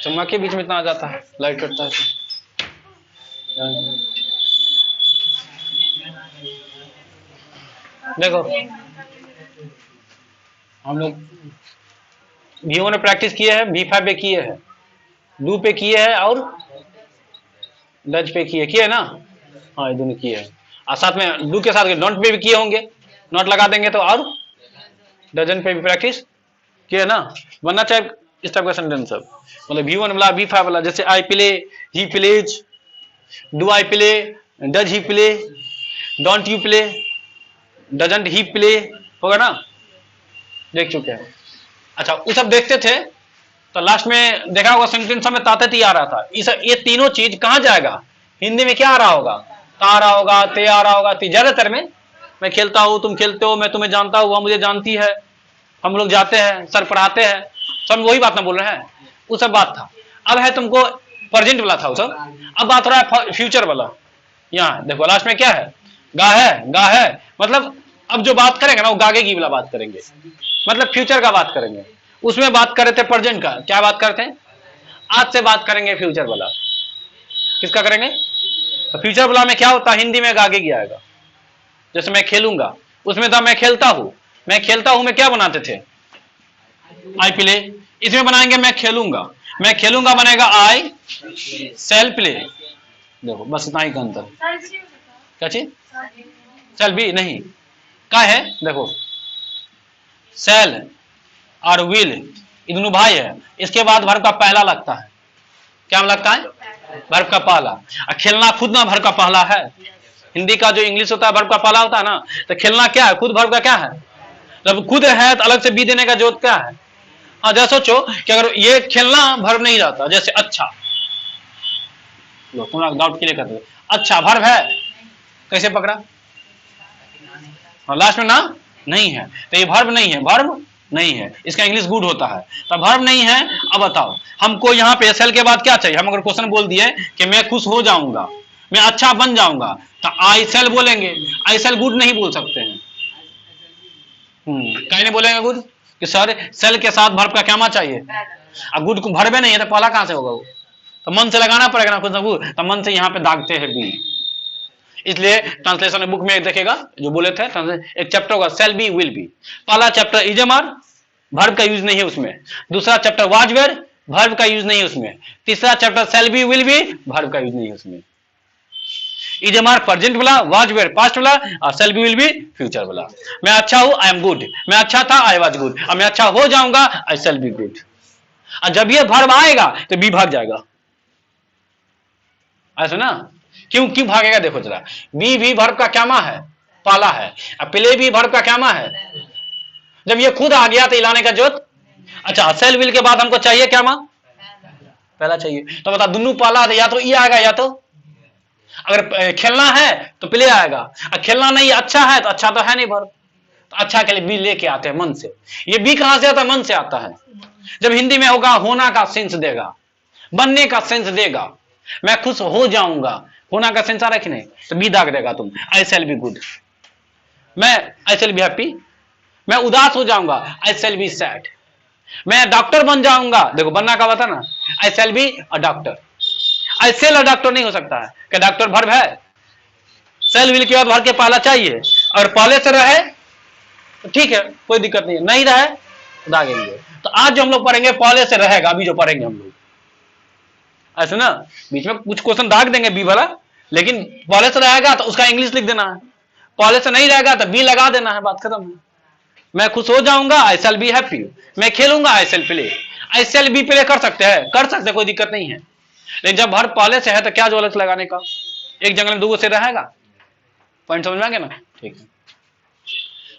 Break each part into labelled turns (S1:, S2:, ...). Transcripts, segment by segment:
S1: चमक के बीच में इतना आ जाता है, लाइट कटता है देखो हम लोग V1 ने प्रैक्टिस किए हैं, V5 पे किए हैं, डू पे किए हैं और डज पे किए ना। हाँ ये दोनों किए हैं, और साथ में डू के साथ नॉट पे भी किए होंगे, नॉट लगा देंगे तो। और डजन पे भी प्रैक्टिस किए ना, वरना चाहे इस टाइप का सेंटेंस सब मतलब V1 वाला V5 वाला, जैसे I play, he plays, do I play, does he play, don't you play, doesn't he play, होगा ना, देख चुके हैं। अच्छा वो सब देखते थे तो लास्ट में देखा होगा सेंटेंस में ताते आ रहा था। ये तीनों चीज कहां जाएगा, हिंदी में क्या आ रहा होगा, ता आ रहा होगा, ते आ रहा होगा। ज्यादातर में मैं खेलता हूं, तुम खेलते हो, मैं तुम्हें जानता हूं, वह मुझे जानती है, हम लोग जाते हैं, सर पढ़ाते हैं, सब वही बात ना बोल रहे हैं, वो सब बात था। अब है तुमको प्रेजेंट वाला था वो सब, अब बात हो रहा है फ्यूचर वाला। यहाँ देखो लास्ट में क्या है, गा है मतलब अब जो बात करेंगे ना वो गागे की वाला बात करेंगे, मतलब फ्यूचर का बात करेंगे। उसमें बात कर रहे थे प्रेजेंट का, क्या बात करते हैं, आज से बात करेंगे फ्यूचर वाला। किसका करेंगे, तो फ्यूचर वाला में क्या होता है, हिंदी में गागे की आएगा। जैसे मैं खेलूंगा, उसमें था मैं खेलता हूं, मैं खेलता हूं में क्या बनाते थे, आई प्ले। इसमें बनाएंगे मैं खेलूंगा बनेगा आई सेल प्ले। देखो बस इतना ही का अंतर, क्या चीज, सेल भी नहीं का है। देखो सेल और विल ये दोनों भाई है, इसके बाद वर्ब का पहला लगता है, क्या लगता है, वर्ब का पहला। और खेलना खुद ना वर्ब का पहला है, हिंदी का जो इंग्लिश होता है वर्ब का पहला होता है ना, तो खेलना क्या है, खुद वर्ब का क्या है, जब खुद है तो अलग से बी देने का जरूरत क्या है। हाँ जैसे सोचो कि अगर ये खेलना वर्ब नहीं जाता, जैसे अच्छा, लो तुम डाउट क्लियर कर दो, अच्छा वर्ब है, कैसे पकड़ा, हाँ लास्ट में ना नहीं है, तो ये वर्ब नहीं है, वर्ब नहीं है, इसका इंग्लिश गुड होता है, तो वर्ब नहीं है। अब बताओ हमको यहाँ पे एसएल के बाद क्या चाहिए, हम अगर क्वेश्चन बोल दिए कि मैं खुश हो जाऊंगा, मैं अच्छा बन जाऊंगा, तो आई सेल बोलेंगे, आई सेल गुड नहीं बोल सकते हैं। कहीं नहीं बोलेंगे गुड, कि सर सेल के साथ वर्ब का क्या चाहिए, अब गुड को वर्ब नहीं है तो पहला कहां से होगा वो, तो मन से लगाना पड़ेगा ना कुछ ना कुछ, तो मन से यहाँ पे दागते हैं बी। इसलिए ट्रांसलेशन बुक में देखेगा जो बोले थे, एक चैप्टर होगा सेल बी विल बी, पहला चैप्टर इजमार, वर्ब का यूज नहीं है उसमें, दूसरा चैप्टर वाज वेयर, वर्ब का यूज नहीं है उसमें, तीसरा chapter shall be will be, verb का यूज नहीं है उसमें। इजमार प्रेजेंट वाला, वाज वेयर पास्ट वाला, और shall be will be future वाला। मैं अच्छा हूं आई एम गुड, मैं अच्छा था आई वाज गुड, और मैं अच्छा हो जाऊंगा आई सेल बी गुड। और जब ये वर्ब आएगा तो बी भाग जाएगा, ऐसा ना, क्यों क्यों भागेगा, देखो जरा, बी भी वर्ब का क्या है, पाला है, और प्ले भी वर्ब का क्या है, जब ये खुद आ गया तो इलाने का जरूरत। अच्छा सेल विल के बाद हमको चाहिए क्या मां, पहला चाहिए, तो बता दोनों पाला है, या तो ई आएगा या तो, अगर खेलना है तो प्ले आएगा, और खेलना नहीं अच्छा है तो अच्छा तो है नहीं वर्ब, तो अच्छा के लिए बी लेके आते हैं मन से। ये बी कहां से आता है, मन से आता है। जब हिंदी में होगा होना का सेंस देगा, बनने का सेंस देगा, मैं खुश हो जाऊंगा, होना का सेंस आ रहा है कि नहीं, तो बी दाग देगा तुम, आई शैल बी गुड, मैं आई शैल बी हैप्पी, मैं उदास हो जाऊंगा आई शैल बी सैड, मैं डॉक्टर बन जाऊंगा, देखो बनना का बता ना, I shall be a doctor. I shall a doctor नहीं हो सकता है, क्या डॉक्टर वर्ब है, सेल विल के बाद वर्ब के पहला चाहिए, अगर पहले से रहे तो ठीक है कोई दिक्कत नहीं है, नहीं रहे तो दागेंगे। तो आज जो हम लोग पढ़ेंगे पहले से रहेगा, अभी जो पढ़ेंगे हम लोग, ऐसे ना बीच में कुछ क्वेश्चन दाग देंगे बी वाला, लेकिन पहले से रहेगा तो उसका इंग्लिश लिख देना है, पहले से नहीं रहेगा तो बी लगा देना है, बात खत्म है। मैं खुश हो जाऊंगा आई शैल बी हैप्पी, मैं खेलूंगा I shall play, I shall be play कर सकते हैं, कर सकते हैं, कोई दिक्कत नहीं है, लेकिन जब वर्ब पहले से है तो क्या जरूरत लगाने का, एक जंगल में दो से रहेगा, पॉइंट समझ में आ गया ना, ठीक है।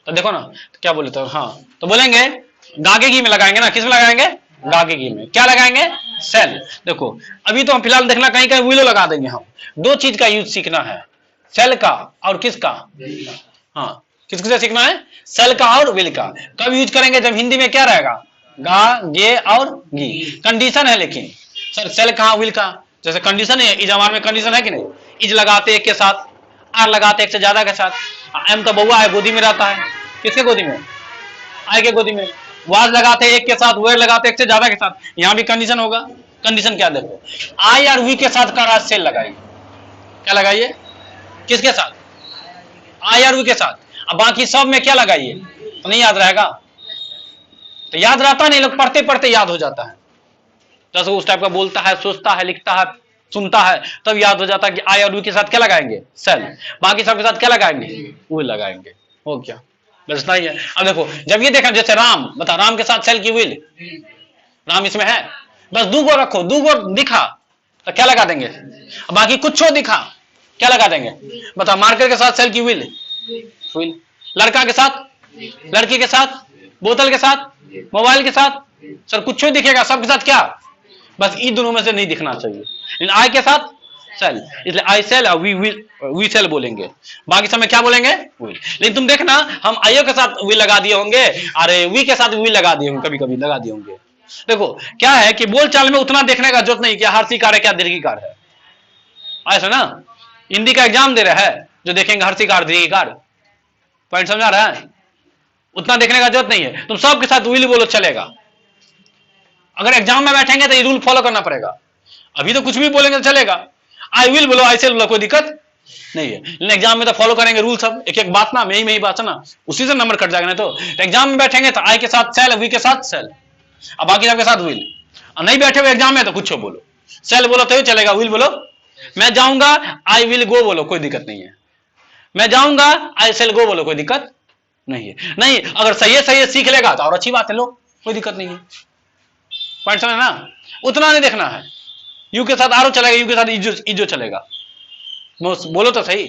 S1: तो देखो ना तो क्या बोले, तो हाँ तो बोलेंगे गागेगी में लगाएंगे ना, किस में लगाएंगे, गागेगी में, क्या लगाएंगे, सेल। देखो अभी तो हम फिलहाल देखना कहीं कहीं विलो लगा देंगे, हम दो चीज का यूज सीखना है, सेल का और किसका, हाँ किसके सीखना है, सेल का और विल का। कब यूज करेंगे, जब हिंदी में क्या रहेगा, गा गे और गी, कंडीशन है, लेकिन सर सेल कहां विल का, जैसे कंडीशन है, इज हमारे में कंडीशन है कि नहीं, इज लगाते एक के साथ, आर लगाते एक से ज्यादा के साथ, एम तो बउआ है गोदी में रहता है, किसके गोदी में, आई के गोदी में, वाज लगाते एक के साथ, वेयर लगाते एक से ज्यादा के साथ, यहां भी कंडीशन होगा, कंडीशन क्या देखो, आई और वी के साथ का सेल लगाइए, क्या लगाइए, किसके साथ, आई और वी के साथ। अब बाकी सब में क्या लगाइए, तो नहीं याद रहेगा, तो याद रहता नहीं, लोग पढ़ते पढ़ते याद हो जाता है, जैसे उस टाइप का बोलता है, सोचता है, लिखता है, सुनता है, तब याद हो जाता है कि आई और वी के साथ क्या लगाएंगे, सेल, बाकी सब के साथ क्या लगाएंगे, वो लगाएंगे। हो क्या, बस इतना ही है। अब देखो जब ये देखा, जैसे राम, बता राम के साथ सेल की विल, राम इसमें है, बस दो गो रखो, दो गो दिखा तो क्या लगा देंगे, बाकी कुछ दिखा क्या लगा देंगे, बता मार्कर के साथ सेल की विल, विल, लड़का के साथ, लड़की के साथ, बोतल के साथ, मोबाइल के साथ, सर कुछ दिखेगा, सबके साथ क्या, बस इन दोनों में से नहीं दिखना चाहिए, लेकिन आई के साथ सेल, इसलिए आई सेल और वी सेल बोलेंगे, बाकी समय क्या बोलेंगे, विल। लेकिन तुम देखना हम आईओ के साथ विल लगा दिए होंगे, अरे वी के साथ विल लगा दिए होंगे, कभी कभी लगा दिए होंगे। देखो क्या है कि बोलचाल में उतना देखने का जरूरत नहीं, क्या हर्षिकार है क्या दीर्घिकार है, ऐसा ना, हिंदी का एग्जाम दे रहा है, जो देखेंगे हर्षिकार दीर्घिकार, पॉइंट समझा रहा है, उतना देखने का जरूरत नहीं है, तुम सबके साथ विल बोलो चलेगा। अगर एग्जाम में बैठेंगे तो ये रूल फॉलो करना पड़ेगा, अभी तो कुछ भी बोलेंगे तो चलेगा, आई विल बोलो, आई सेल बोलो, कोई दिक्कत नहीं है, लेकिन एग्जाम में तो फॉलो करेंगे रूल सब, एक एक बात ना, में ही बात है ना, उसी से नंबर कट जाएगा। तो एग्जाम में बैठेंगे तो आई के साथ सेल, वी के साथ सेल, अब बाकी सबके साथ विल, और नहीं बैठे हुए एग्जाम में तो कुछ बोलो, सेल बोलो तो चलेगा, विल बोलो, मैं जाऊंगा आई विल गो बोलो, कोई दिक्कत नहीं है, मैं जाऊंगा आई सेल गो बोलो, कोई दिक्कत नहीं है। नहीं अगर सही है सीख लेगा तो और अच्छी बात है, लो कोई दिक्कत नहीं है, पॉइंट समझ ना, उतना नहीं देखना है, यू के साथ आरो चलेगा, यू के साथ इजो चलेगा, बोलो तो सही,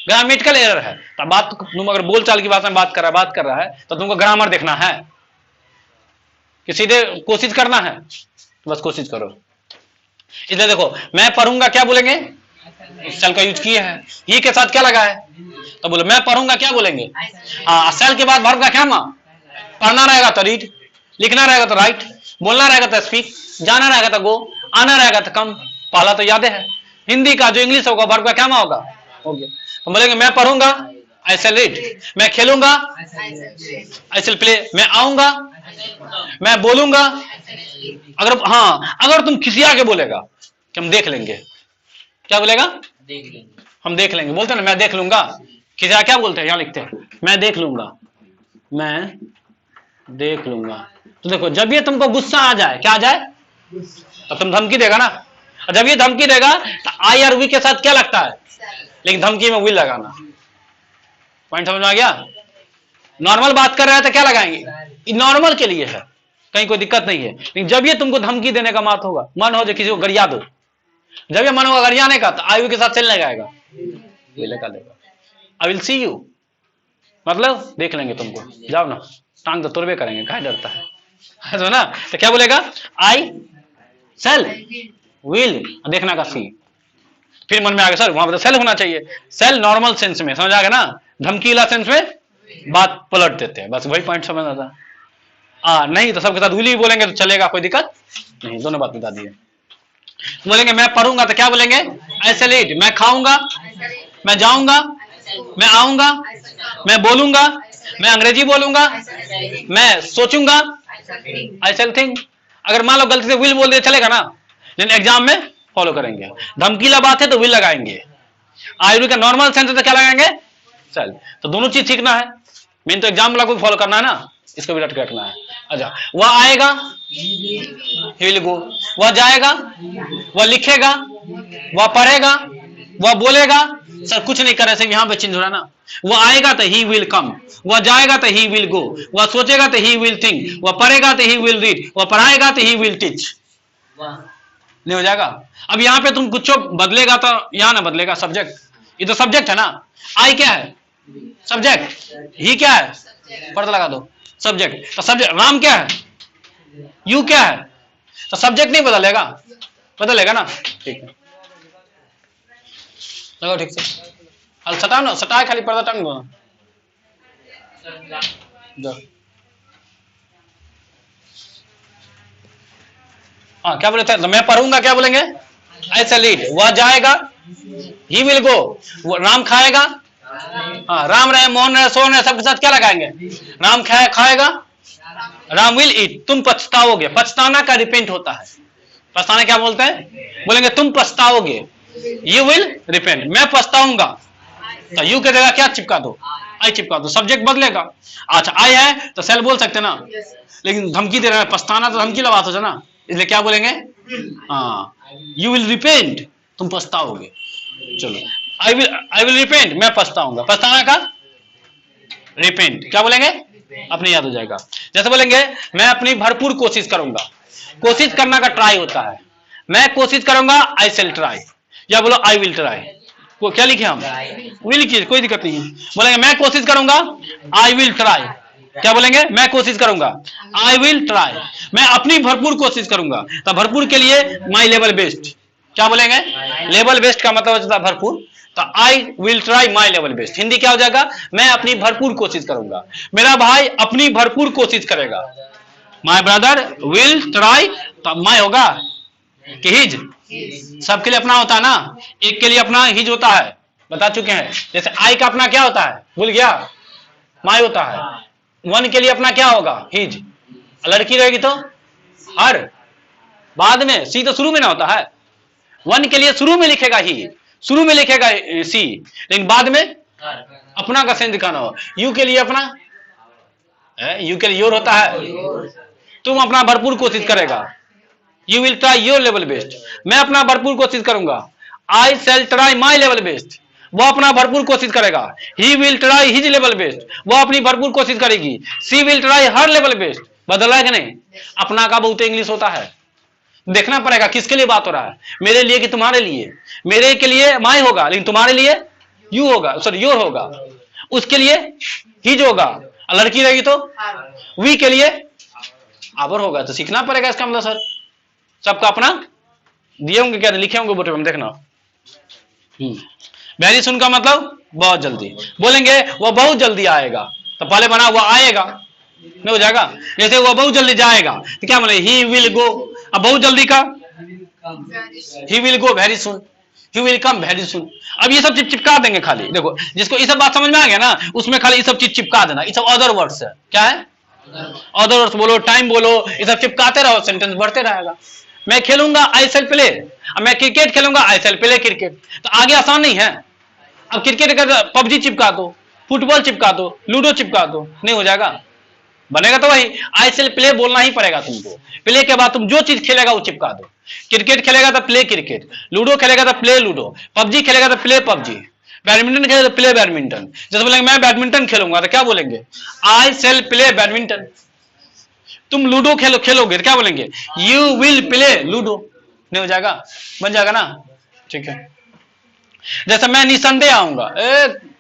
S1: ग्रामेटिकल एरर है, तो बात तुम अगर बोलचाल की बात में बात कर रहा है तो तुमको ग्रामर देखना है कि सीधे कोशिश करना है, तो बस कोशिश करो। इसलिए देखो मैं पढ़ूंगा क्या बोलेंगे, सेल का यूज किए हैं, ये के साथ क्या लगा है, तो बोलो मैं पढ़ूंगा क्या बोलेंगे, हाँ सेल के बाद वर्ब का क्या मां, पढ़ना रहेगा तो रीड, लिखना रहेगा तो राइट, बोलना रहेगा तो स्पीक, जाना रहेगा तो गो, आना रहेगा तो कम, पहला तो याद है, हिंदी का जो इंग्लिश होगा वर्ब का क्या मां होगा, हो गया। तो बोलेंगे मैं पढ़ूंगा आई शैल रीड, मैं खेलूंगा आई शैल प्ले, मैं आऊंगा, मैं बोलूंगा, अगर हाँ अगर तुम खिसिया के बोलेगा कि हम देख लेंगे, क्या बोलेगा, हम देख लेंगे, बोलते ना मैं देख लूंगा, खिसिया क्या बोलते हैं, यहां लिखते हैं मैं देख लूंगा, मैं देख लूंगा। तो देखो जब ये तुमको गुस्सा आ जाए, क्या आ जाए, तो तुम धमकी देगा ना, और जब ये धमकी देगा तो आई और वी के साथ क्या लगता है, लेकिन धमकी में विल लगाना, पॉइंट समझ में आ गया। नॉर्मल बात कर रहे हैं तो क्या लगाएंगे, नॉर्मल के लिए है, कहीं कोई दिक्कत नहीं है, लेकिन जब ये तुमको धमकी देने का बात होगा, मन हो जो किसी को गरिया दो, जब ये मन होगा गरियाने का तो आई के साथ चलने लगाएगा, विल लगा लेगा, आई विल सी यू, मतलब देख लेंगे तुमको, जाओ ना, टांग तो तोड़बे करेंगे, कहाँ डरता है तो ना, तो क्या बोलेगा आई सेल विल, देखना का सी, फिर मन में आ गया सर वहां पर सेल होना चाहिए, सेल नॉर्मल सेंस में, समझ आ गया ना, धमकीला सेंस में बात पलट देते हैं, बस वही पॉइंट समझ आता। नहीं तो सबके साथ विल भी बोलेंगे तो चलेगा, कोई दिक्कत नहीं, दोनों बात बता दिए। बोलेंगे मैं पढ़ूंगा तो क्या बोलेंगे आई शैल रीड, मैं खाऊंगा, मैं जाऊंगा, मैं आऊंगा, मैं बोलूंगा, मैं अंग्रेजी बोलूंगा, मैं सोचूंगा आई शैल थिंक। अगर मान लो गलती से विल बोल दिया चलेगा ना, लेकिन एग्जाम में फॉलो करेंगे, धमकीला बात है तो विल लगाएंगे, आई का नॉर्मल सेंस है तो क्या लगाएंगे चल, तो दोनों चीज सीखना है, मेन तो एग्जाम वाला को फॉलो करना है ना, इसको भी रट के रखना है। अच्छा वह आएगा ही विल गो, वह जाएगा, वह लिखेगा, वह पढ़ेगा, वह बोलेगा, सर कुछ नहीं कर रहे, सिर्फ यहां पे चेंज हो रहा है ना, वह आएगा तो ही विल कम, वह जाएगा तो ही विल गो, वह सोचेगा तो ही विल थिंक, वह पढ़ेगा तो ही विल रीड, वह पढ़ाएगा तो ही विल टीच, नहीं हो जाएगा। अब यहाँ पे तुम कुछ बदलेगा तो यहाँ ना बदलेगा, सब्जेक्ट, ये तो सब्जेक्ट है ना, आई क्या है सब्जेक्ट, ही क्या है पर्दा लगा दो सब्जेक्ट, तो सब्जेक्ट राम क्या है, यू क्या है, तो सब्जेक्ट नहीं बदलेगा, बदलेगा ना, ठीक है लगाओ ठीक से, हल सटाओ ना, सटाए खाली पर्दा टांग दो ना, हाँ क्या बोले थे, तो मैं पढ़ूंगा क्या बोलेंगे आई शैल रीड, वह जाएगा ही विल गो, वो राम खाएगा, हाँ राम रहे मोहन रहे सोहन रहे सबके साथ क्या लगाएंगे, राम खाएगा, राम विल ईट, तुम पछताओगे, पछताना का रिपेंट होता है, पछताना क्या बोलते हैं? बोलेंगे तुम पछताओगे, यू विल रिपेंट। मैं पछताऊंगा, तो यू के जगह क्या चिपका दो? आई चिपका दो, सब्जेक्ट बदलेगा। अच्छा आई है तो सेल बोल सकते ना, लेकिन धमकी दे रहे हैं, पछताना तो धमकी लगा तो ना, इसलिए क्या बोलेंगे? हाँ, यू विल रिपेंट, तुम पछताओगे। चलो, आई विल रिपेंट, मैं पछताऊंगा। पछताना का रिपेंट क्या बोलेंगे? अपने याद हो जाएगा। जैसे बोलेंगे मैं अपनी भरपूर कोशिश करूंगा, कोशिश करना का ट्राई होता है, मैं कोशिश करूंगा, आई शेल ट्राई, या बोलो आई विल ट्राई। वो क्या लिखे हम? विल लिखिए, कोई दिक्कत नहीं है। बोलेंगे मैं कोशिश करूंगा, आई विल ट्राई। क्या बोलेंगे? मैं कोशिश करूंगा, आई विल ट्राई। मैं अपनी भरपूर कोशिश करूंगा, तो भरपूर के लिए माई लेवल बेस्ट। क्या बोलेंगे? लेवल बेस्ट का मतलब होता है भरपूर, तो I will try my level best. Hindi क्या हो जाएगा? मैं अपनी भरपूर कोशिश करूंगा, मेरा भाई अपनी भरपूर कोशिश करेगा। माई ब्रदर विल ट्राई, तो माई होगा कि हिज, सबके लिए अपना होता है ना, एक के लिए अपना हिज होता है, बता चुके हैं। जैसे आई का अपना क्या होता है? भूल गया? माई होता है। वन के लिए अपना क्या होगा? हिज। लड़की रहेगी तो हर, बाद में सी तो शुरू में ना होता है। वन के लिए शुरू में लिखेगा ही, शुरू में लिखेगा सी, लेकिन बाद में अपना का सेंस दिखाना हो। यू के लिए अपना, यू के लिए योर होता है। तुम अपना भरपूर कोशिश करेगा, you will try your level best. मैं अपना भरपूर कोशिश करूंगा, I shall try my level best. वो अपना भरपूर कोशिश करेगा। He will try his level best, वो अपनी भरपूर कोशिश करेगी। She will try her level best. बदला है कि नहीं? अपना का बहुत इंग्लिश होता है, देखना पड़ेगा किसके लिए बात हो रहा है, मेरे लिए कि तुम्हारे लिए। मेरे के लिए माई होगा, लेकिन तुम्हारे लिए यू होगा, सॉरी योर होगा। उसके लिए हिज होगा, लड़की रहेगी तो वी के लिए आवर होगा। तो सीखना पड़ेगा इसका मतलब। सर सबका अपना दिए होंगे, क्या लिखे होंगे बोर्ड में, देखना। वेरी सुन का मतलब बहुत जल्दी। बोलेंगे वो बहुत जल्दी आएगा, तो पहले बना हुआ आएगा, नहीं हो जाएगा। जैसे वो बहुत जल्दी जाएगा, तो क्या बोले? He will go. अब बहुत जल्दी का he will go very soon, he will come very soon. अब ये सब चीज चिपका देंगे खाली। देखो जिसको ये सब बात समझ में आ गया ना, उसमें खाली ये सब चीज चिपका देना। ये सब अदर वर्ड्स है। क्या है? अदर वर्ड्स बोलो, टाइम बोलो, ये सब चिपकाते रहो, सेंटेंस बढ़ते रहेगा। मैं खेलूंगा, आई शैल प्ले। अब मैं क्रिकेट खेलूंगा, आई शैल प्ले क्रिकेट। तो आगे आसान नहीं है। अब क्रिकेट का पबजी चिपका दो, फुटबॉल चिपका दो, लूडो चिपका दो, नहीं हो जाएगा। बनेगा तो वही आई शैल प्ले बोलना ही पड़ेगा तुमको। प्ले के बाद तुम जो चीज खेलेगा वो चिपका दो। क्रिकेट खेलेगा तो प्ले क्रिकेट, लूडो खेलेगा तो प्ले लूडो, पबजी खेलेगा तो प्ले पबजी, बैडमिंटन खेलेगा तो प्ले बैडमिंटन। जैसे बोलेंगे मैं बैडमिंटन खेलूंगा, तो क्या बोलेंगे? आई शैल प्ले बैडमिंटन। तुम लूडो खेलोगे तो क्या बोलेंगे? यू विल प्ले लूडो, नहीं हो जाएगा? बन जाएगा ना? ठीक है। जैसे मैं निसंदेह आऊंगा,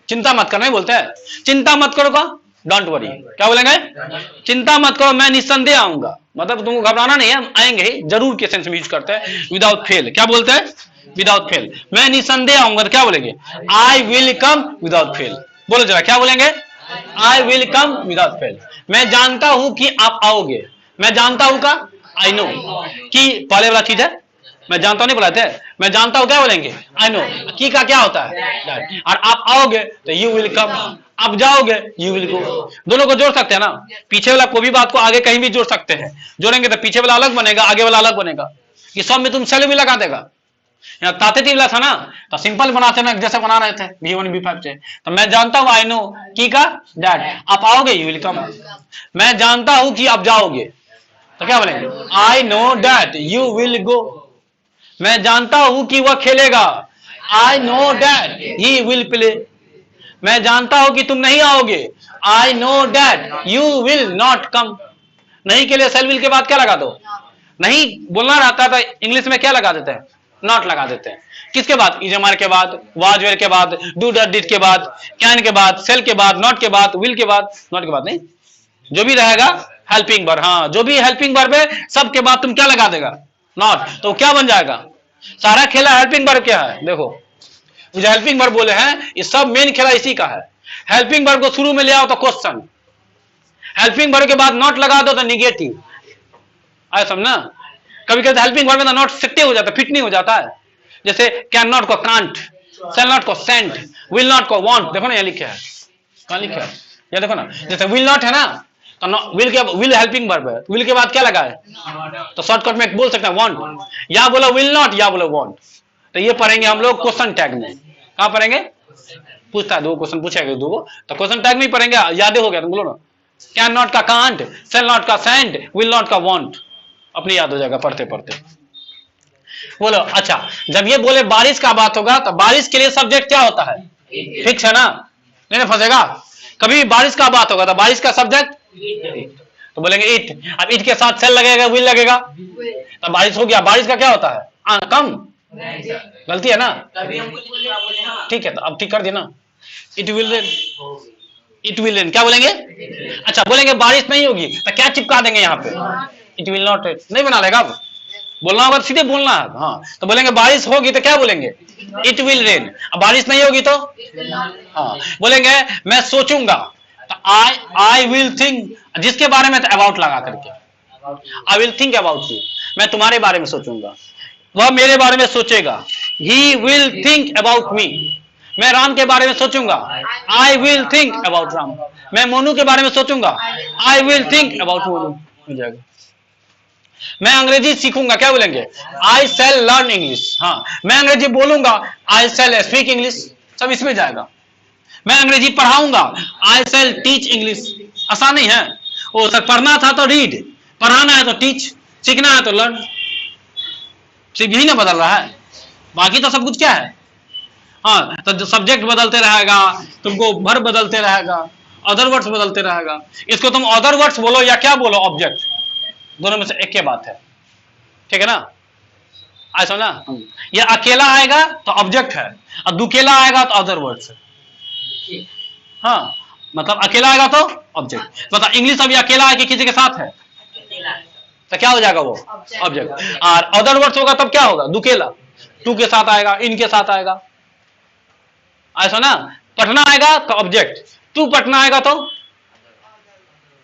S1: चिंता मत करना, बोलते हैं चिंता मत करो का, डोंट वरी। क्या बोलेंगे? चिंता मत करो, मैं निसंदेह आऊंगा, मतलब तुमको घबराना नहीं है, आएंगे ही, जरूर के सेंस में यूज करते हैं। विदाउट फेल, क्या बोलते हैं? Without fail. मैं निसंदेह आऊंगा तो क्या बोलेंगे? I will come without fail. बोलो जरा, क्या बोलेंगे? I will come without fail. मैं जानता हूं कि आप आओगे। मैं जानता हूं का आई नो, कि पहले वाला चीज है, मैं जानता हूं नहीं बुलाते, मैं जानता हूं क्या बोलेंगे? I know. की का क्या होता है? और आप आओगे तो यू विल कम, आप जाओगे यू विल गो। दोनों को जोड़ सकते हैं ना, पीछे वाला कोई भी बात को आगे कहीं भी जोड़ सकते हैं। जोड़ेंगे तो पीछे वाला अलग बनेगा, आगे वाला अलग बनेगा। ये सब में तुम सेल भी लगा देगा। यहाँ ताते वाला था ना, तो सिंपल बनाते ना, जैसे बना रहे थे V1 V5 से। तो मैं जानता हूं आई नो, की का दैट, आप आओगे यू विल कम। मैं जानता हूं कि आप जाओगे, तो क्या बोलेंगे? आई know that you will go. मैं जानता हूं कि वह खेलेगा, आई know that he will play. मैं जानता हूं कि तुम नहीं आओगे, आई know that you will not come. नहीं के लिए सेल विल के बाद क्या लगा दो? नहीं बोलना रहता था इंग्लिश में क्या लगा देते हैं? नॉट लगा देते हैं। किसके बाद? इजमार के बाद, वाज वेयर के बाद, डू डट डिड के बाद, कैन के बाद, सेल के बाद, नॉट के बाद, विल के बाद, नॉट के बाद नहीं, जो भी रहेगा हेल्पिंग वर्ब। हाँ, जो भी हेल्पिंग वर्ब है सबके बाद तुम क्या लगा देगा? नॉट। तो क्या बन जाएगा? सारा खेला हेल्पिंग वर्ब क्या है? देखो जो हेल्पिंग वर्ब बोले हैं, ये सब मेन खेला इसी का है। हेल्पिंग वर्ब को शुरू में ले आओ तो क्वेश्चन, हेल्पिंग वर्ब के बाद नॉट लगा दो तो निगेटिव। आया समझना? कभी कभी हेल्पिंग वर्ब में नॉट सिट्टे हो जाता है, फिट नहीं हो जाता है। जैसे कैन नॉट को कांट, शैल नॉट को सेंट, विल नॉट को वांट। देखो ना यहाँ लिखा है, कहां लिखा है? ये देखो ना, जैसे विल नॉट है ना, तो विल हेल्पिंग वर्ब है, विल के बाद क्या लगा है, तो शॉर्टकट में बोल सकते हैं वांट, या बोलो विल नॉट या बोलो वांट। तो ये पढ़ेंगे हम लोग क्वेश्चन टैग में। कहां पढ़ेंगे, पूछता है 2 क्वेश्चन पूछेगा 2 तो क्वेश्चन टैग में ही पढ़ेंगे। याद हो गया तुम बोलो ना, कैन नॉट का कांट, सेल नॉट का सेंड, विल नॉट का वांट, अपनी याद हो जाएगा पढ़ते पढ़ते। बोलो अच्छा, जब ये बोले बारिश का बात होगा तो बारिश के लिए सब्जेक्ट क्या होता है, फिक्स है ना, नहीं ना फंसेगा। कभी भी बारिश का बात होगा तो बारिश का सब्जेक्ट तो बोलेंगे इट। अब इट के साथ सेल लगेगा, विल लगेगा, तो बारिश हो गया। बारिश का क्या होता है, कम, गलती है ना, ठीक है तो अब ठीक कर देना, it will rain, it will rain, क्या बोलेंगे, अच्छा बोलेंगे बारिश नहीं होगी तो क्या चिपका देंगे यहाँ पे, इट विल नॉट रेन, नहीं बना लेगा, अब बोलना होगा सीधे बोलना है। हाँ तो बोलेंगे बारिश होगी तो क्या बोलेंगे, इट विल रेन। अब बारिश नहीं होगी तो हाँ बोलेंगे मैं सोचूंगा तो आई विल थिंक, जिसके बारे में तो अबाउट लगा करके, I will think about you, मैं तुम्हारे बारे में सोचूंगा, वह मेरे बारे में सोचेगा, he will think about me, मैं राम के बारे में सोचूंगा, I will think about Ram, मैं मोनू के बारे में सोचूंगा, I will think about Monu, हो जाएगा। मैं अंग्रेजी सीखूंगा, क्या बोलेंगे, आई शैल लर्न इंग्लिश, हाँ मैं अंग्रेजी बोलूंगा, आई शैल स्पीक इंग्लिश, सब इसमें जाएगा। मैं अंग्रेजी पढ़ाऊंगा, आई शैल टीच इंग्लिश, आसान नहीं है वो सर, पढ़ना था तो रीड, पढ़ाना है तो टीच, सीखना है तो लर्न, सिर्फ यही ना बदल रहा है, बाकी तो सब कुछ क्या है। हाँ तो सब्जेक्ट बदलते रहेगा, तुमको वर्ब बदलते रहेगा, अदर वर्ड्स बदलते रहेगा। इसको तुम अदर वर्ड्स बोलो या क्या बोलो, ऑब्जेक्ट, दोनों में से एक ही बात है, ठीक है ना। ऐसा ना, ये अकेला आएगा तो ऑब्जेक्ट है, और दुकेला आएगा तो अदर वर्ड्स है। हाँ मतलब अकेला आएगा तो ऑब्जेक्ट, मतलब इंग्लिश अभी अकेला है कि किसी के साथ है, तो क्या हो जाएगा वो ऑब्जेक्ट, और अदर वर्ड्स होगा तब क्या होगा, दुकेला, टू के साथ आएगा, इनके साथ आएगा, ऐसा ना। पढ़ना आएगा तो ऑब्जेक्ट, तू पढ़ना आएगा तो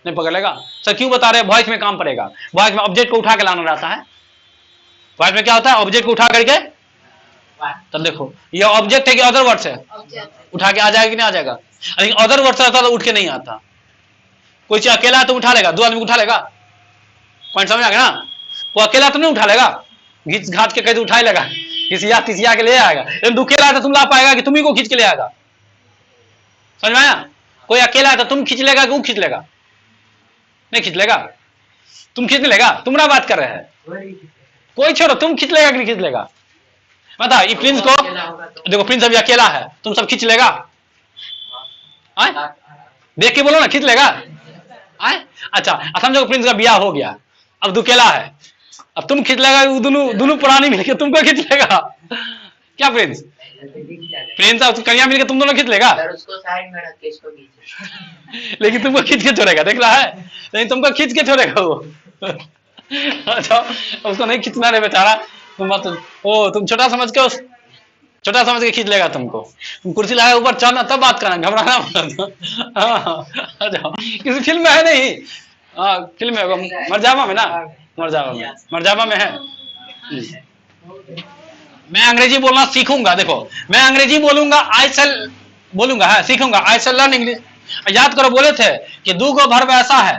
S1: नहीं पकड़ेगा। सर क्यों बता रहे हैं, वॉइस में काम पड़ेगा, वॉइस में ऑब्जेक्ट को उठा के लाना रहता है, वॉइस में क्या होता है, ऑब्जेक्ट को उठा करके, तब देखो ये ऑब्जेक्ट है कि अदर वर्ड्स है, उठा के आ जाएगा कि नहीं आ जाएगा, लेकिन अदर वर्ड्स रहता तो उठ के नहीं आता। कोई चीज अकेला है तो उठा लेगा, 2 आदमी उठा लेगा, पॉइंट समझ आ गया ना, वो अकेला तो नहीं उठा लेगा, घीच घाट के कहीं उठा ही लेगा, किसिया तिसिया के ले आएगा, लेकिन दुकेला है तो तुम ला पाएगा कि तुम्ही को खींच के ले आएगा, समझ में आया। कोई अकेला है तो तुम खींच लेगा कि वो खींच लेगा, नहीं खींच लेगा, तुम खींच लेगा, तुम्हारा बात कर रहे हैं, कोई छोड़ो, तुम खींच लेगा कि नहीं खींच लेगा, बता। ये प्रिंस को देखो, प्रिंस अभी अकेला है, तुम सब खींच लेगा, देख के बोलो ना, खींच लेगा, अच्छा समझो प्रिंस का ब्याह हो गया, अब दुकेला है, अब तुम खींच लेगा, दोनों पुरानी मिलकर तुमको खींच लेगा, क्या प्रिंस, प्रिंस और कन्या मिलकर तुम दोनों खींच लेगा,
S2: उसको साइड में रख के इसको बीच,
S1: लेकिन तुमको खींच के छोड़ेगा, देख रहा है, लेकिन तुमको खींच के छोड़ेगा वो। अच्छा उसको नहीं खींचना रे बेचारा, तुम मत, ओ तुम छोटा समझ के, उस छोटा समझ के खींच लेगा तुमको, तुम कुर्सी लगा ऊपर चढ़ना तब बात करना, घबराना मत। अच्छा किसी फिल्म में है नहीं, हाँ फिल्म में मरजावा में ना, मरजावा में है। मैं अंग्रेजी बोलना सीखूंगा, देखो मैं अंग्रेजी बोलूंगा, आई शैल बोलूंगा, है सीखूंगा, आई शैल लर्न इंग्लिश। याद करो बोले थे कि 2 गो वर्ब ऐसा है,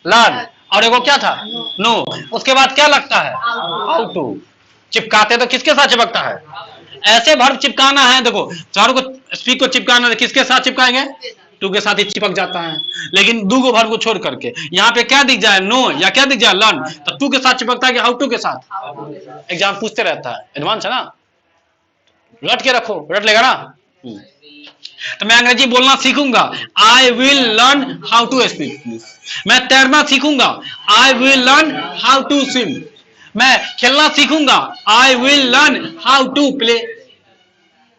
S1: लर्न, और एगो क्या था, नो, उसके बाद क्या लगता है, हाउ टू। चिपकाते तो किसके साथ चिपकता है, ऐसे वर्ब चिपकाना है, देखो चारों को स्पीक को चिपकाना है, किसके साथ चिपकाएंगे, टू के साथ ही चिपक जाता है। लेकिन 2 गो वर्ब को छोड़ करके यहाँ पे क्या दिख जाए, नो या क्या दिख जाए, लर्न, तो टू के साथ चिपकता है कि हाउ टू के साथ। एग्जाम पूछते रहता है, एडवांस है ना, रट के रखो, रट लेगा ना। तो मैं अंग्रेजी बोलना सीखूंगा, I will learn how to speak. मैं तैरना सीखूंगा, I will learn how to swim. मैं खेलना सीखूंगा, I will learn how to play.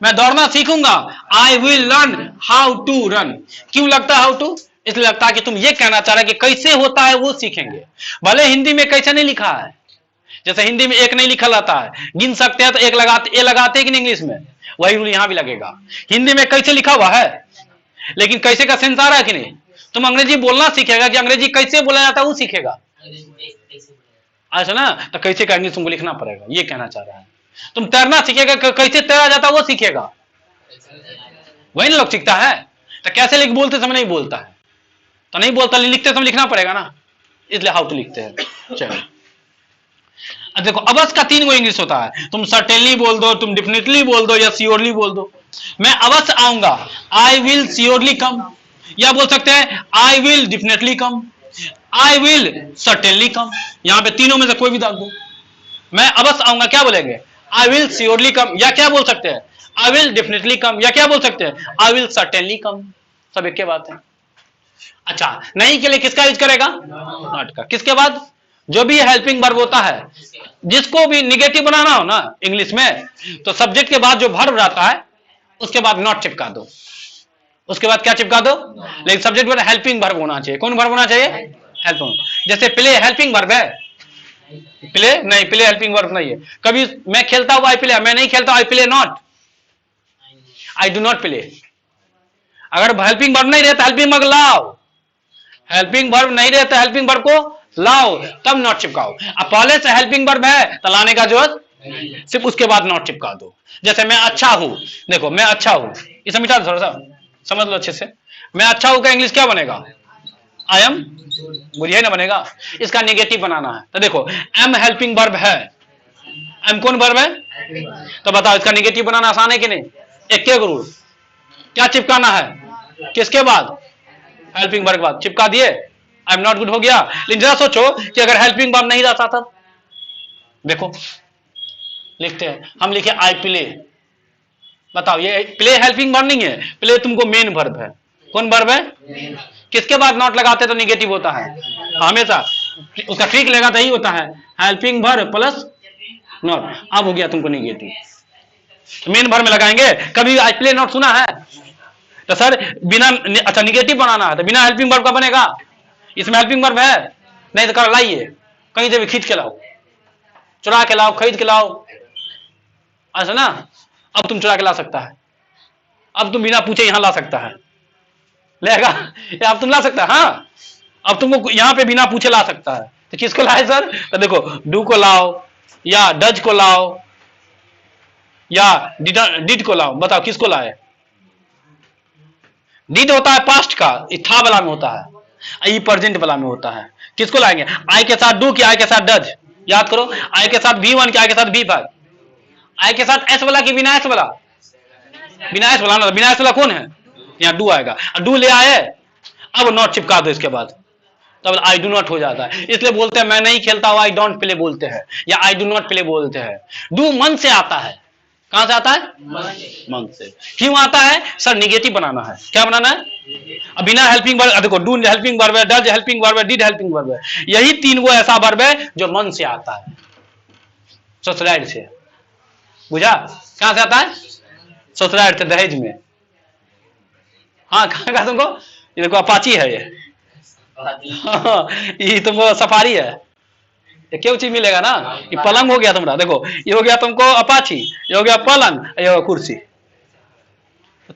S1: मैं दौड़ना सीखूंगा, I will learn how to run. क्यों लगता है हाउ टू, इसलिए लगता है कि तुम ये कहना चाह रहे कि कैसे होता है वो सीखेंगे। भले हिंदी में कैसे नहीं लिखा है, जैसे हिंदी में एक नहीं लिखा रहता है, गिन सकते हैं तो एक लगाते, ए लगाते कि नहीं इंग्लिश में, वही रूल यहां भी लगेगा। हिंदी में कैसे लिखा हुआ है, लेकिन कैसे का सेंस आ रहा है कि नहीं। तुम अंग्रेजी बोलना सीखेगा कि अंग्रेजी कैसे बोला जाता है वो सीखेगा, ऐसा ना। तो कैसे का इंग्लिश तुमको लिखना पड़ेगा, ये कहना चाह रहा है। तुम तैरना सीखेगा, कैसे तैरा जाता है वो सीखेगा, वही ना लोग सीखता है। तो कैसे लिख बोलते समय नहीं बोलता है, तो नहीं बोलता, लिखते समय लिखना पड़ेगा ना, इसलिए हाउ टू लिखते हैं। चलो अब देखो, अवश्य का 3 गो इंग्लिश होता है। तुम सर्टेनली बोल दो, तुम डेफिनेटली बोल दो, या श्योरली बोल दो। मैं अवश्य आऊंगा, आई विल श्योरली कम, या बोल सकते हैं I will definitely come, I will certainly come. यहां पे तीनों में से कोई भी डाल दो। मैं अवश्य आऊंगा क्या बोलेंगे, आई विल श्योरली कम, या क्या बोल सकते हैं आई विल डेफिनेटली कम, या क्या बोल सकते हैं आई विल सर्टेनली कम। सब एक के बात है। अच्छा, नहीं के लिए किसका यूज करेगा, नॉट का। किसके बाद जो भी हेल्पिंग वर्ब होता है, जिसको भी निगेटिव बनाना हो ना इंग्लिश में, तो सब्जेक्ट के बाद जो वर्ब रहता है उसके बाद नॉट चिपका दो। उसके बाद क्या चिपका दो, लेकिन सब्जेक्ट में हेल्पिंग वर्ब होना चाहिए। कौन वर्ब होना चाहिए, हेल्पिंग। जैसे प्ले हेल्पिंग वर्ब है, प्ले नहीं, प्ले हेल्पिंग वर्ब नहीं है। कभी मैं खेलता हूं आई प्ले, मैं नहीं खेलता I play not, I do not play. अगर हेल्पिंग वर्ब नहीं रहता हेल्पिंग वर्ब लाओ, हेल्पिंग वर्ब नहीं रहता हेल्पिंग वर्ब को लाओ, तब नॉट चिपकाओ। अब पहले से हेल्पिंग वर्ब है तो लाने का जरूरत, सिर्फ उसके बाद नॉट चिपका दो। जैसे मैं अच्छा हूं, देखो मैं अच्छा हूं, इसे मिटा दो, थोड़ा सा समझ लो अच्छे से। मैं अच्छा हूं का इंग्लिश क्या बनेगा, आई एम गुड, यही ना बनेगा। इसका नेगेटिव बनाना है, तो देखो एम हेल्पिंग वर्ब है, एम कौन वर्ब है, तो बताओ इसका नेगेटिव बनाना आसान है कि नहीं। एक के रूल, क्या चिपकाना है, किसके बाद, हेल्पिंग वर्ब के बाद चिपका दिए, आई एम नॉट गुड हो गया। लेकिन जरा सोचो कि अगर हेल्पिंग वर्ब नहीं रहता तब, देखो लिखते हैं हम, लिखे आई प्ले, बताओ ये प्ले हेल्पिंग वर्ब नहीं है, प्ले तुमको मेन वर्ब है। कौन वर्ब है, किसके बाद नॉट लगाते तो निगेटिव होता है हमेशा, उसका ट्रिक लगा तो ही होता है, हेल्पिंग वर्ब प्लस नॉट। अब हो गया तुमको निगेटिव, मेन वर्ब में लगाएंगे। कभी आई प्ले नॉट सुना है, तो सर बिना, अच्छा निगेटिव बनाना है तो बिना हेल्पिंग वर्ब का बनेगा, इसमें हेल्पिंग वर्ब है नहीं तो कर लाइए, कहीं से भी खींच के लाओ, चुरा के लाओ, खरीद के लाओ, ऐसा ना। अब तुम चुरा के ला सकता है, अब तुम बिना पूछे यहां ला सकता है, लेगा या अब तुम ला सकता है, हाँ अब तुमको यहां पे बिना पूछे ला सकता है। तो किसको लाए सर, तो देखो डू को लाओ, या डज को लाओ, या डिड को लाओ, बताओ किसको लाए। डिड होता है पास्ट का, था वाला में होता है, ई प्रेजेंट वाला में होता है। किसको लाएंगे, आई के साथ डू की, आई के साथ डज, याद करो, आई के साथ V1 की, आई के साथ V5, आई के साथ एस वाला की बिना एस वाला, बिना एस वाला ना, बिना एस वाला कौन है, यहाँ डू आएगा, डू ले आए, अब नॉट चिपका दो इसके बाद, तब आई डू नॉट हो जाता है। इसलिए बोलते हैं मैं नहीं खेलता हूं, आई डोंट प्ले बोलते हैं, या आई डू नॉट प्ले बोलते हैं। डू मन से आता है, कहां से आता है, मन से। क्यों आता है सर, निगेटिव बनाना है। क्या बनाना है, अब बिना हेल्पिंग वर्ब, देखो डू हेल्पिंग वर्ब है, डज हेल्पिंग वर्ब है, डिड हेल्पिंग वर्ब है, यही 3 गो ऐसा वर्ब है जो मन से आता है, ससुराल से, बुझा। कहां से आता है, ससुराल से, दहेज में। हाँ कहां का तुमको, ये देखो अपाची है, ये तुमको सफारी है, ये क्यों चीज मिलेगा ना। ये पलंग हो गया तुम्हारा, देखो ये हो गया तुमको अपाची, ये हो गया पलंग, ये हो गया कुर्सी।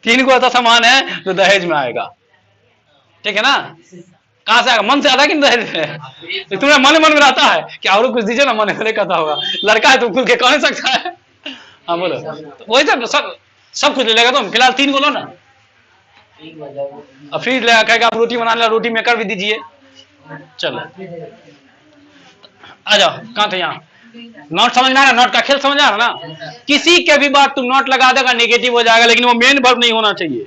S1: 3 को ऐसा सामान है जो दहेज में आएगा, ठीक है ना। कहां से आएगा, मन से आता है कि दहेज में, तो तुम्हें मन में रहता है कि और कुछ दीजिए ना, मन में कहता होगा, लड़का है तुम खुल के कह नहीं सकता है। हाँ बोलो, वही तो सब कुछ ले लेगा तुम, फिलहाल 3 को लो ना। अब फ्रीज लेगा, कहेगा आप रोटी बना ले, रोटी मेकर भी दीजिए। चलो आ जाओ, कहां थे, यहाँ नॉट समझना है, नॉट का खेल समझ आ रहा ना। किसी के भी बात तुम नॉट लगा देगा नेगेटिव हो जाएगा, लेकिन वो मेन वर्ब नहीं होना चाहिए।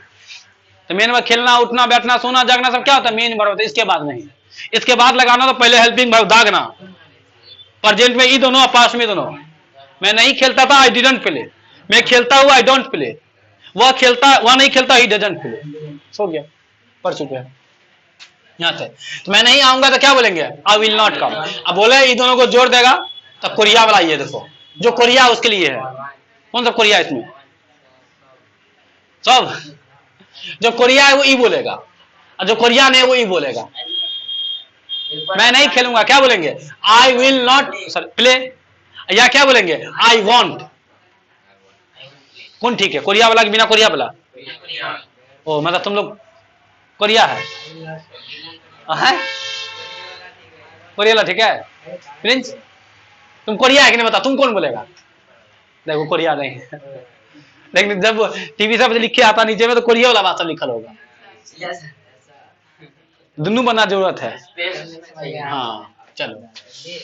S1: तो मेन वर्ब खेलना, उठना, बैठना, सोना, जागना सब क्या होता है, मेन वर्ब होता है। इसके बाद नहीं, इसके बाद लगाना तो पहले हेल्पिंग वर्ब दागना, प्रेजेंट में ई दोनों और पास्ट में दोनों। मैं नहीं खेलता था, आई डिडंट प्ले, मैं खेलता हूं, आई डोंट प्ले, वह खेलता, वह नहीं खेलता, ही डजंट प्ले। हो गया, पढ़ चुके हैं यहां से। तो मैं नहीं आऊंगा तो क्या बोलेंगे, आई विल नॉट कम। अब बोले ये दोनों को जोड़ देगा तो कोरिया वाला, ये देखो जो कोरिया उसके लिए है, कौन सा कोरिया इसमें, सब जो कोरिया है वो ई बोलेगा, और जो कोरिया नहीं है वो ई बोलेगा। मैं नहीं खेलूंगा क्या बोलेंगे, आई विल नॉट प्ले, या क्या बोलेंगे, आई वॉन्ट। कौन ठीक है, कोरिया वाला कि बिना कोरिया वाला। ओ मतलब तुम लोग कोरिया है, कोरिया वाला ठीक है। प्रिंस तुम कोरिया है कि नहीं बता, तुम कौन बोलेगा। देखो कोरिया नहीं है, लेकिन जब टीवी सब लिख के आता नीचे में तो कोरिया वाला भाषा लिखल होगा। दोनों बनना जरूरत है।
S2: स्पेस
S1: हाँ चलो,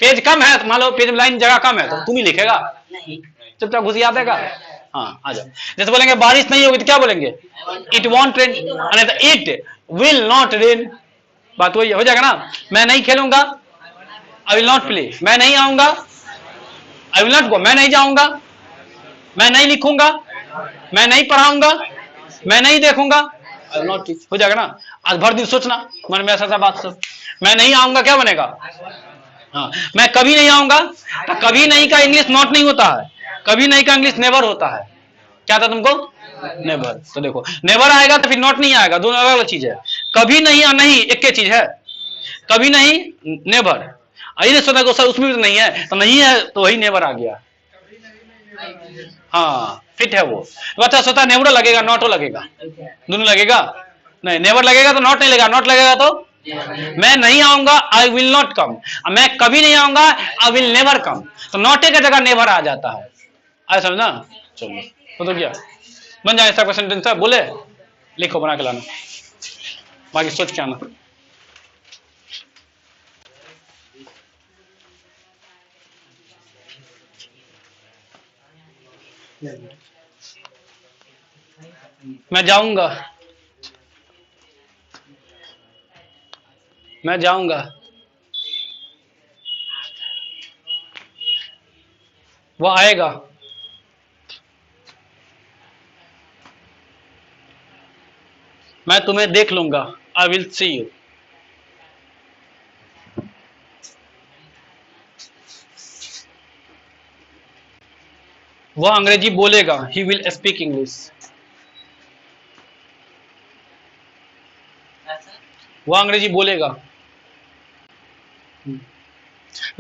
S1: पेज कम है तो मान लो पेज में लाइन जगह कम है तो तुम ही लिखेगा,
S2: नहीं
S1: चुपचाप घुसिया देगा। हाँ आ जाओ। जैसे बोलेंगे बारिश नहीं होगी तो क्या बोलेंगे? It won't rain, it will not rain. बात वही हो जाएगा ना। मैं नहीं खेलूंगा, आई विल नॉट प्ले। मैं नहीं आऊंगा, आई विल नॉट गो। मैं नहीं जाऊंगा, मैं नहीं लिखूंगा, मैं नहीं पढ़ाऊंगा, मैं नहीं देखूंगा, आई विल नॉट टीच। हो जाएगा ना। आज भर दिन सोचना मन में ऐसा बात सब। मैं नहीं आऊंगा क्या बनेगा? हाँ, मैं कभी नहीं आऊंगा तो कभी नहीं का इंग्लिश नॉट नहीं होता है, कभी नहीं का इंग्लिश नेवर होता है। क्या था तुमको? नेवर। तो देखो नेवर आएगा तो फिर नॉट नहीं आएगा, दोनों अलग अलग चीज है। कभी नहीं और नहीं एक ही चीज है। कभी नहीं नेवर, ये सोचा को सर उसमें भी तो नहीं है, तो नहीं है तो वही नेवर आ गया। हाँ फिट है वो। तो अच्छा सोचा नेवरो लगेगा नॉटो लगेगा, दोनों लगेगा नहीं। नेवर लगेगा तो नॉट नहीं लगेगा, नॉट लगेगा तो मैं नहीं आऊंगा, आई विल नॉट कम। मैं कभी नहीं आऊंगा, आई विल नेवर कम। तो नॉटे की जगह नेवर आ जाता है। आया समझना? चलो तो क्या बन जाए इसका क्वेश्चन सब बोले लिखो बना के लाना, बाकी सोच के आना। मैं जाऊंगा, मैं जाऊंगा, वो आएगा, मैं तुम्हें देख लूंगा, आई विल सी यू। वह अंग्रेजी बोलेगा, ही विल स्पीक इंग्लिश। वह अंग्रेजी बोलेगा।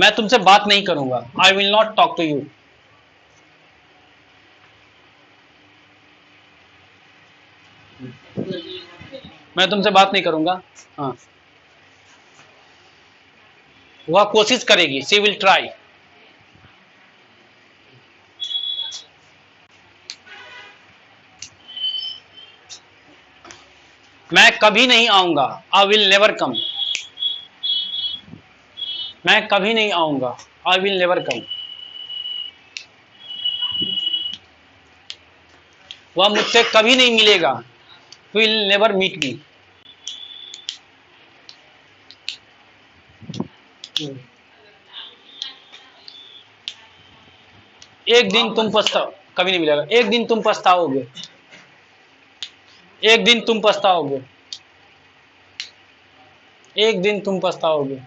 S1: मैं तुमसे बात नहीं करूंगा, I will not talk to you. मैं तुमसे बात नहीं करूंगा। हाँ, वह कोशिश करेगी, शी विल ट्राई। मैं कभी नहीं आऊंगा, आई विल नेवर कम। मैं कभी नहीं आऊंगा, आई विल नेवर कम। वह मुझसे कभी नहीं मिलेगा, विल नेवर मीट मी। एक दिन तुम पछताओ, कभी नहीं मिलेगा। एक दिन तुम पछताओगे, एक दिन तुम पछताओगे, एक दिन तुम पछताओगे।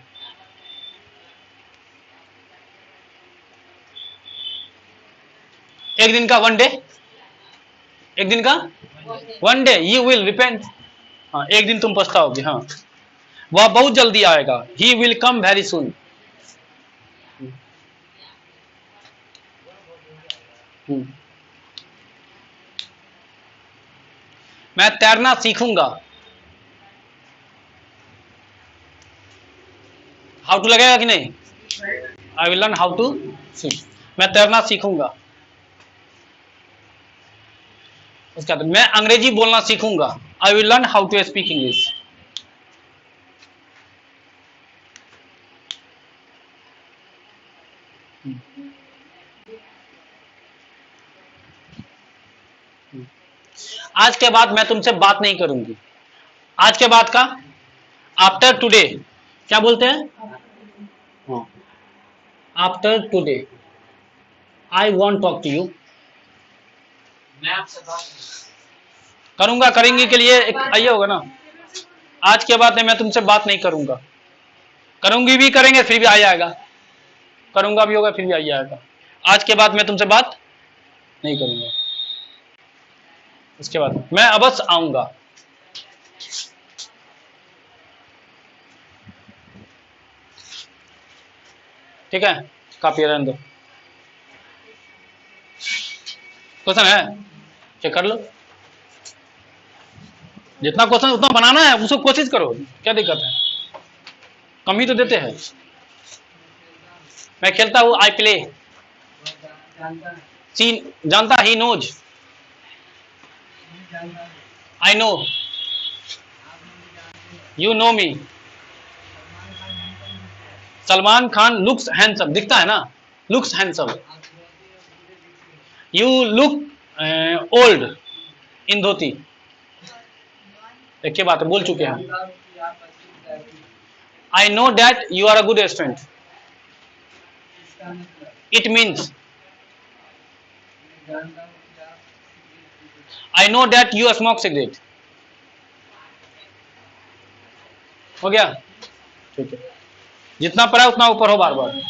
S1: एक दिन का वन डे, एक दिन का one day, you will repent. हाँ एक दिन तुम पछताओगे। हाँ वह बहुत जल्दी आएगा, he will come very soon. मैं तैरना सीखूंगा, हाउ टू लगेगा कि नहीं? I will learn how to swim. मैं तैरना सीखूंगा। उसके बाद मैं अंग्रेजी बोलना सीखूंगा, I will learn how to speak English. आज के बाद मैं तुमसे बात नहीं करूंगी। आज के बाद का आफ्टर टुडे क्या बोलते हैं? After today I want talk to you.
S2: मैं आपसे बात
S1: करूंगा करेंगे के लिए एक आइए होगा ना। आज के बाद मैं तुमसे बात नहीं करूंगा, करूंगी भी करेंगे फिर भी आ जाएगा, करूंगा भी होगा फिर भी आ जाएगा। आज के बाद मैं तुमसे बात नहीं करूंगा। उसके बाद मैं अवश्य आऊंगा। ठीक है, काफी रहने दो। क्वेश्चन है चेक कर लो, जितना क्वेश्चन उतना बनाना है, उसको कोशिश करो, क्या दिक्कत है? कम ही तो देते हैं। मैं खेलता हूं, आई प्ले। सीन जानता, he knows, I know, you know me. Salman Khan looks handsome, दिखता है ना, looks handsome. You look old in dhoti. एक ही बात है, बोल चुके हैं। I know that you are a good student. It means I know that you smoke cigarette. हो गया, ठीक है। जितना पढ़ा उतना ऊपर हो बार बार।